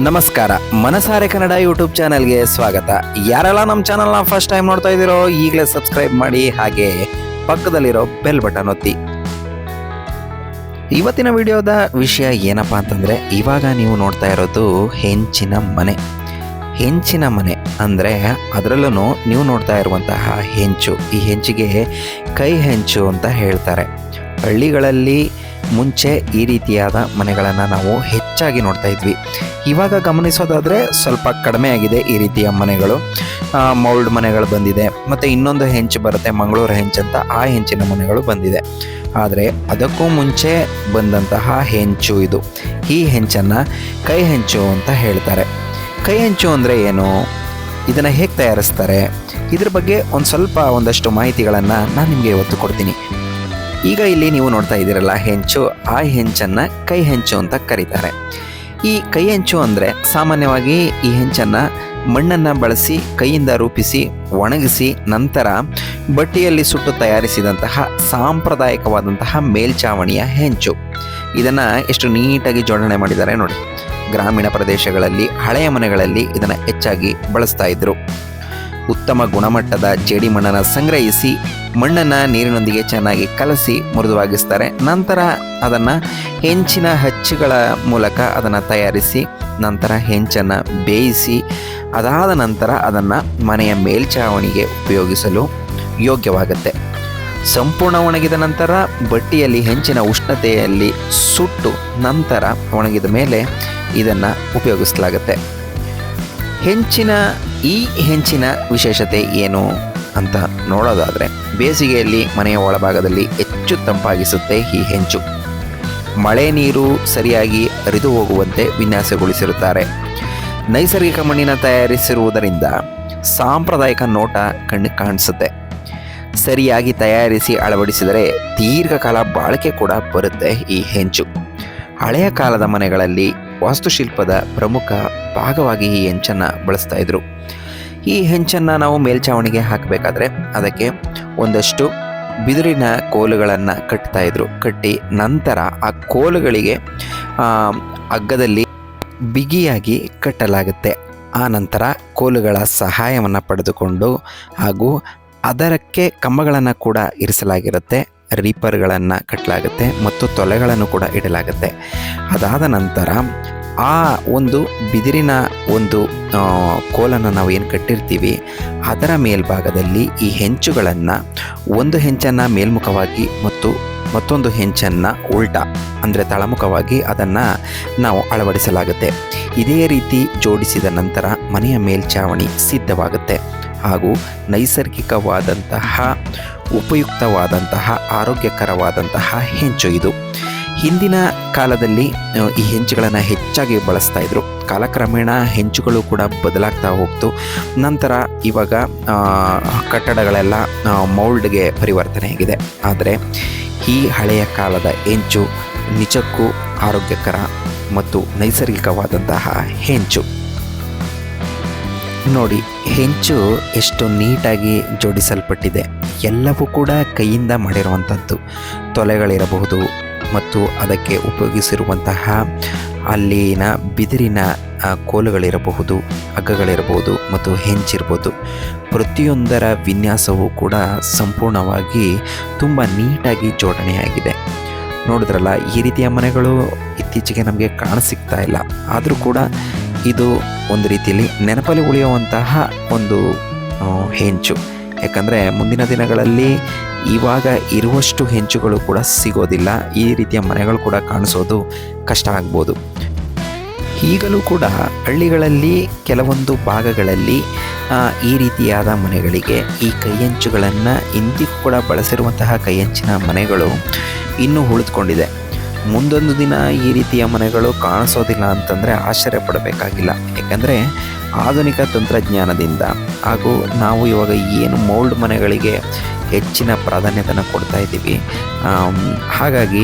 ನಮಸ್ಕಾರ. ಮನಸಾರೆ ಕನ್ನಡ ಯೂಟ್ಯೂಬ್ ಚಾನೆಲ್ಗೆ ಸ್ವಾಗತ. ಯಾರೆಲ್ಲ ನಮ್ಮ ಚಾನಲ್ನ ಫಸ್ಟ್ ಟೈಮ್ ನೋಡ್ತಾ ಇದ್ದೀರೋ ಈಗಲೇ ಸಬ್ಸ್ಕ್ರೈಬ್ ಮಾಡಿ, ಹಾಗೆ ಪಕ್ಕದಲ್ಲಿರೋ ಬೆಲ್ ಬಟನ್ ಒತ್ತಿ. ಇವತ್ತಿನ ವಿಡಿಯೋದ ವಿಷಯ ಏನಪ್ಪಾ ಅಂತಂದರೆ, ಇವಾಗ ನೀವು ನೋಡ್ತಾ ಇರೋದು ಹೆಂಚಿನ ಮನೆ. ಹೆಂಚಿನ ಮನೆ ಅಂದರೆ ಅದರಲ್ಲೂ ನೀವು ನೋಡ್ತಾ ಇರುವಂತಹ ಹೆಂಚು, ಈ ಹೆಂಚಿಗೆ ಕೈ ಹೆಂಚು ಅಂತ ಹೇಳ್ತಾರೆ. ಹಳ್ಳಿಗಳಲ್ಲಿ ಮುಂಚೆ ಈ ರೀತಿಯಾದ ಮನೆಗಳನ್ನು ನಾವು ಹೆಚ್ಚಾಗಿ ನೋಡ್ತಾ ಇದ್ವಿ. ಇವಾಗ ಗಮನಿಸೋದಾದರೆ ಸ್ವಲ್ಪ ಕಡಿಮೆ ಆಗಿದೆ ಈ ರೀತಿಯ ಮನೆಗಳು. ಮೌಲ್ಡ್ ಮನೆಗಳು ಬಂದಿದೆ, ಮತ್ತು ಇನ್ನೊಂದು ಹೆಂಚು ಬರುತ್ತೆ ಮಂಗಳೂರು ಹೆಂಚು ಅಂತ, ಆ ಹೆಂಚಿನ ಮನೆಗಳು ಬಂದಿದೆ. ಆದರೆ ಅದಕ್ಕೂ ಮುಂಚೆ ಬಂದಂತಹ ಹೆಂಚು ಇದು. ಈ ಹೆಂಚನ್ನು ಕೈ ಹೆಂಚು ಅಂತ ಹೇಳ್ತಾರೆ. ಕೈ ಹೆಂಚು ಅಂದರೆ ಏನು, ಇದನ್ನು ಹೇಗೆ ತಯಾರಿಸ್ತಾರೆ, ಇದ್ರ ಬಗ್ಗೆ ಒಂದಷ್ಟು ಮಾಹಿತಿಗಳನ್ನು ನಾನು ನಿಮಗೆ ಇವತ್ತು ಕೊಡ್ತೀನಿ. ಈಗ ಇಲ್ಲಿ ನೀವು ನೋಡ್ತಾ ಇದ್ದೀರಲ್ಲ ಹೆಂಚು, ಆ ಹೆಂಚನ್ನು ಕೈ ಹೆಂಚು ಅಂತ ಕರೀತಾರೆ. ಈ ಕೈ ಹೆಂಚು ಅಂದರೆ ಸಾಮಾನ್ಯವಾಗಿ ಈ ಹೆಂಚನ್ನು ಮಣ್ಣನ್ನು ಬಳಸಿ ಕೈಯಿಂದ ರೂಪಿಸಿ ಒಣಗಿಸಿ ನಂತರ ಬಟ್ಟೆಯಲ್ಲಿ ಸುಟ್ಟು ತಯಾರಿಸಿದಂತಹ ಸಾಂಪ್ರದಾಯಿಕವಾದಂತಹ ಮೇಲ್ಛಾವಣಿಯ ಹೆಂಚು. ಇದನ್ನು ಎಷ್ಟು ನೀಟಾಗಿ ಜೋಡಣೆ ಮಾಡಿದ್ದಾರೆ ನೋಡಿ. ಗ್ರಾಮೀಣ ಪ್ರದೇಶಗಳಲ್ಲಿ ಹಳೆಯ ಮನೆಗಳಲ್ಲಿ ಇದನ್ನು ಹೆಚ್ಚಾಗಿ ಬಳಸ್ತಾ ಇದ್ರು. ಉತ್ತಮ ಗುಣಮಟ್ಟದ ಜೇಡಿ ಮಣ್ಣನ್ನು ಸಂಗ್ರಹಿಸಿ ಮಣ್ಣನ್ನು ನೀರಿನೊಂದಿಗೆ ಚೆನ್ನಾಗಿ ಕಲಸಿ ಮೃದುವಾಗಿಸ್ತಾರೆ. ನಂತರ ಅದನ್ನು ಹೆಂಚಿನ ಹಚ್ಚುಗಳ ಮೂಲಕ ಅದನ್ನು ತಯಾರಿಸಿ ನಂತರ ಹೆಂಚನ್ನು ಬೇಯಿಸಿ ಅದಾದ ನಂತರ ಅದನ್ನು ಮನೆಯ ಮೇಲ್ಛಾವಣಿಗೆ ಉಪಯೋಗಿಸಲು ಯೋಗ್ಯವಾಗುತ್ತೆ. ಸಂಪೂರ್ಣ ಒಣಗಿದ ನಂತರ ಬಟ್ಟೆಯಲ್ಲಿ ಹೆಂಚಿನ ಉಷ್ಣತೆಯಲ್ಲಿ ಸುಟ್ಟು ನಂತರ ಒಣಗಿದ ಮೇಲೆ ಇದನ್ನು ಉಪಯೋಗಿಸಲಾಗುತ್ತೆ. ಈ ಹೆಂಚಿನ ವಿಶೇಷತೆ ಏನು ಅಂತ ನೋಡೋದಾದರೆ, ಬೇಸಿಗೆಯಲ್ಲಿ ಮನೆಯ ಒಳಭಾಗದಲ್ಲಿ ಹೆಚ್ಚು ತಂಪಾಗಿಸುತ್ತೆ ಈ ಹೆಂಚು. ಮಳೆ ನೀರು ಸರಿಯಾಗಿ ಹರಿದು ಹೋಗುವಂತೆ ವಿನ್ಯಾಸಗೊಳಿಸಿರುತ್ತಾರೆ. ನೈಸರ್ಗಿಕ ಮಣ್ಣಿನ ತಯಾರಿಸಿರುವುದರಿಂದ ಸಾಂಪ್ರದಾಯಿಕ ನೋಟ ಕಣ್ಣಿಗೆ ಕಾಣಿಸುತ್ತೆ. ಸರಿಯಾಗಿ ತಯಾರಿಸಿ ಅಳವಡಿಸಿದರೆ ದೀರ್ಘಕಾಲ ಬಾಳಿಕೆ ಕೂಡ ಬರುತ್ತೆ ಈ ಹೆಂಚು. ಹಳೆಯ ಕಾಲದ ಮನೆಗಳಲ್ಲಿ ವಾಸ್ತುಶಿಲ್ಪದ ಪ್ರಮುಖ ಭಾಗವಾಗಿ ಈ ಹೆಂಚನ್ನು ಬಳಸ್ತಾ ಇದ್ರು. ಈ ಹೆಂಚನ್ನು ನಾವು ಮೇಲ್ಛಾವಣಿಗೆ ಹಾಕಬೇಕಾದ್ರೆ ಅದಕ್ಕೆ ಒಂದಷ್ಟು ಬಿದಿರಿನ ಕೋಲುಗಳನ್ನು ಕಟ್ತಾ ಇದ್ರು. ಕಟ್ಟಿ ನಂತರ ಆ ಕೋಲುಗಳಿಗೆ ಹಗ್ಗದಲ್ಲಿ ಬಿಗಿಯಾಗಿ ಕಟ್ಟಲಾಗುತ್ತೆ. ಆ ನಂತರ ಕೋಲುಗಳ ಸಹಾಯವನ್ನು ಪಡೆದುಕೊಂಡು ಹಾಗೂ ಅದಕ್ಕೆ ಕಂಬಗಳನ್ನು ಕೂಡ ಇರಿಸಲಾಗಿರುತ್ತೆ. ರೀಪರ್ಗಳನ್ನು ಕಟ್ಟಲಾಗುತ್ತೆ ಮತ್ತು ತೊಲೆಗಳನ್ನು ಕೂಡ ಇಡಲಾಗುತ್ತೆ. ಅದಾದ ನಂತರ ಆ ಒಂದು ಬಿದಿರಿನ ಒಂದು ಕೋಲನ್ನು ನಾವು ಏನು ಕಟ್ಟಿರ್ತೀವಿ ಅದರ ಮೇಲ್ಭಾಗದಲ್ಲಿ ಈ ಹೆಂಚುಗಳನ್ನು, ಒಂದು ಹೆಂಚನ್ನು ಮೇಲ್ಮುಖವಾಗಿ ಮತ್ತು ಮತ್ತೊಂದು ಹೆಂಚನ್ನು ಉಲ್ಟಾ ಅಂದರೆ ತಳಮುಖವಾಗಿ ಅದನ್ನು ನಾವು ಅಳವಡಿಸಲಾಗುತ್ತೆ. ಇದೇ ರೀತಿ ಜೋಡಿಸಿದ ನಂತರ ಮನೆಯ ಮೇಲ್ಛಾವಣಿ ಸಿದ್ಧವಾಗುತ್ತೆ. ಹಾಗೂ ನೈಸರ್ಗಿಕವಾದಂತಹ ಉಪಯುಕ್ತವಾದಂತಹ ಆರೋಗ್ಯಕರವಾದಂತಹ ಹೆಂಚು ಇದು. ಹಿಂದಿನ ಕಾಲದಲ್ಲಿ ಈ ಹೆಂಚುಗಳನ್ನು ಹೆಚ್ಚಾಗಿ ಬಳಸ್ತಾ ಇದ್ರು. ಕಾಲಕ್ರಮೇಣ ಹೆಂಚುಗಳು ಕೂಡ ಬದಲಾಗ್ತಾ ಹೋಗ್ತು. ನಂತರ ಇವಾಗ ಕಟ್ಟಡಗಳೆಲ್ಲ ಮೌಲ್ಡ್ಗೆ ಪರಿವರ್ತನೆ ಆಗಿದೆ. ಆದರೆ ಈ ಹಳೆಯ ಕಾಲದ ಹೆಂಚು ನಿಜಕ್ಕೂ ಆರೋಗ್ಯಕರ ಮತ್ತು ನೈಸರ್ಗಿಕವಾದಂತಹ ಹೆಂಚು. ನೋಡಿ, ಹೆಂಚು ಎಷ್ಟು ನೀಟಾಗಿ ಜೋಡಿಸಲ್ಪಟ್ಟಿದೆ. ಎಲ್ಲವೂ ಕೂಡ ಕೈಯಿಂದ ಮಾಡಿರುವಂಥದ್ದು. ತೊಲೆಗಳಿರಬಹುದು ಮತ್ತು ಅದಕ್ಕೆ ಉಪಯೋಗಿಸಿರುವಂತಹ ಅಲ್ಲಿನ ಬಿದಿರಿನ ಕೋಲುಗಳಿರಬಹುದು, ಹಗ್ಗಗಳಿರಬಹುದು ಮತ್ತು ಹೆಂಚಿರ್ಬೋದು. ಪ್ರತಿಯೊಂದರ ವಿನ್ಯಾಸವೂ ಕೂಡ ಸಂಪೂರ್ಣವಾಗಿ ತುಂಬ ನೀಟಾಗಿ ಜೋಡಣೆಯಾಗಿದೆ. ನೋಡಿದ್ರಲ್ಲ, ಈ ರೀತಿಯ ಮನೆಗಳು ಇತ್ತೀಚೆಗೆ ನಮಗೆ ಕಾಣಸಿಗ್ತಾ ಇಲ್ಲ. ಆದರೂ ಕೂಡ ಇದು ಒಂದು ರೀತಿಯಲ್ಲಿ ನೆನಪಲ್ಲಿ ಉಳಿಯುವಂತಹ ಒಂದು ಹೆಂಚು. ಯಾಕಂದರೆ ಮುಂದಿನ ದಿನಗಳಲ್ಲಿ ಇವಾಗ ಇರುವಷ್ಟು ಹೆಂಚುಗಳು ಕೂಡ ಸಿಗೋದಿಲ್ಲ. ಈ ರೀತಿಯ ಮನೆಗಳು ಕೂಡ ಕಾಣಿಸೋದು ಕಷ್ಟ ಆಗ್ಬೋದು. ಈಗಲೂ ಕೂಡ ಹಳ್ಳಿಗಳಲ್ಲಿ ಕೆಲವೊಂದು ಭಾಗಗಳಲ್ಲಿ ಈ ರೀತಿಯಾದ ಮನೆಗಳಿಗೆ ಈ ಕೈಯಂಚುಗಳನ್ನು ಇಂದಿಗೂ ಕೂಡ ಬಳಸಿರುವಂತಹ ಕೈಯಂಚಿನ ಮನೆಗಳು ಇನ್ನೂ ಉಳಿದುಕೊಂಡಿದೆ. ಮುಂದೊಂದು ದಿನ ಈ ರೀತಿಯ ಮನೆಗಳು ಕಾಣಿಸೋದಿಲ್ಲ ಅಂತಂದರೆ ಆಶ್ಚರ್ಯ ಪಡಬೇಕಾಗಿಲ್ಲ. ಯಾಕಂದರೆ ಆಧುನಿಕ ತಂತ್ರಜ್ಞಾನದಿಂದ ಹಾಗೂ ನಾವು ಇವಾಗ ಏನು ಮೌಲ್ಡ್ ಮನೆಗಳಿಗೆ ಹೆಚ್ಚಿನ ಪ್ರಾಧಾನ್ಯತೆಯನ್ನು ಕೊಡ್ತಾ ಇದ್ದೀವಿ, ಹಾಗಾಗಿ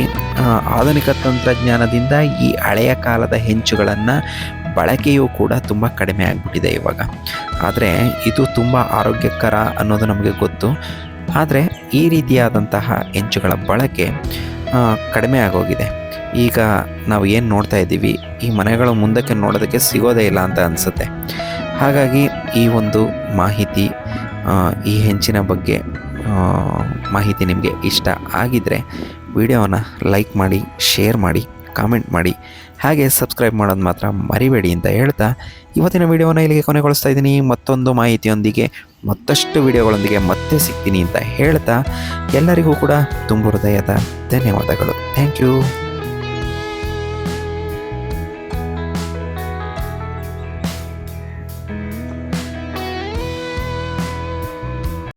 ಆಧುನಿಕ ತಂತ್ರಜ್ಞಾನದಿಂದ ಈ ಹಳೆಯ ಕಾಲದ ಹೆಂಚುಗಳನ್ನು ಬಳಕೆಯೂ ಕೂಡ ತುಂಬ ಕಡಿಮೆ ಆಗಿಬಿಟ್ಟಿದೆ ಇವಾಗ. ಆದರೆ ಇದು ತುಂಬ ಆರೋಗ್ಯಕರ ಅನ್ನೋದು ನಮಗೆ ಗೊತ್ತು. ಆದರೆ ಈ ರೀತಿಯಾದಂತಹ ಹೆಂಚುಗಳ ಬಳಕೆ ಕಡಿಮೆ ಆಗೋಗಿದೆ. ಈಗ ನಾವು ಏನು ನೋಡ್ತಾ ಇದ್ದೀವಿ ಈ ಮನೆಗಳು ಮುಂದಕ್ಕೆ ನೋಡೋದಕ್ಕೆ ಸಿಗೋದೇ ಇಲ್ಲ ಅಂತ ಅನಿಸುತ್ತೆ. ಹಾಗಾಗಿ ಈ ಒಂದು ಮಾಹಿತಿ ಈ ಹೆಂಚಿನ ಬಗ್ಗೆ ಮಾಹಿತಿ ನಿಮಗೆ ಇಷ್ಟ ಆಗಿದ್ದರೆ ವಿಡಿಯೋನ ಲೈಕ್ ಮಾಡಿ, ಶೇರ್ ಮಾಡಿ, ಕಾಮೆಂಟ್ ಮಾಡಿ, ಹಾಗೆ ಸಬ್ಸ್ಕ್ರೈಬ್ ಮಾಡೋದು ಮಾತ್ರ ಮರಿಬೇಡಿ ಅಂತ ಹೇಳ್ತಾ ಇವತ್ತಿನ ವಿಡಿಯೋನ ಇಲ್ಲಿಗೆ ಕೊನೆಗೊಳಿಸ್ತಾ ಇದ್ದೀನಿ. ಮತ್ತೊಂದು ಮಾಹಿತಿಯೊಂದಿಗೆ ಮತ್ತಷ್ಟು ವಿಡಿಯೋಗಳೊಂದಿಗೆ ಮತ್ತೆ ಸಿಗ್ತೀನಿ ಅಂತ ಹೇಳ್ತಾ ಎಲ್ಲರಿಗೂ ಕೂಡ ತುಂಬು ಹೃದಯದ ಧನ್ಯವಾದಗಳು. Thank you.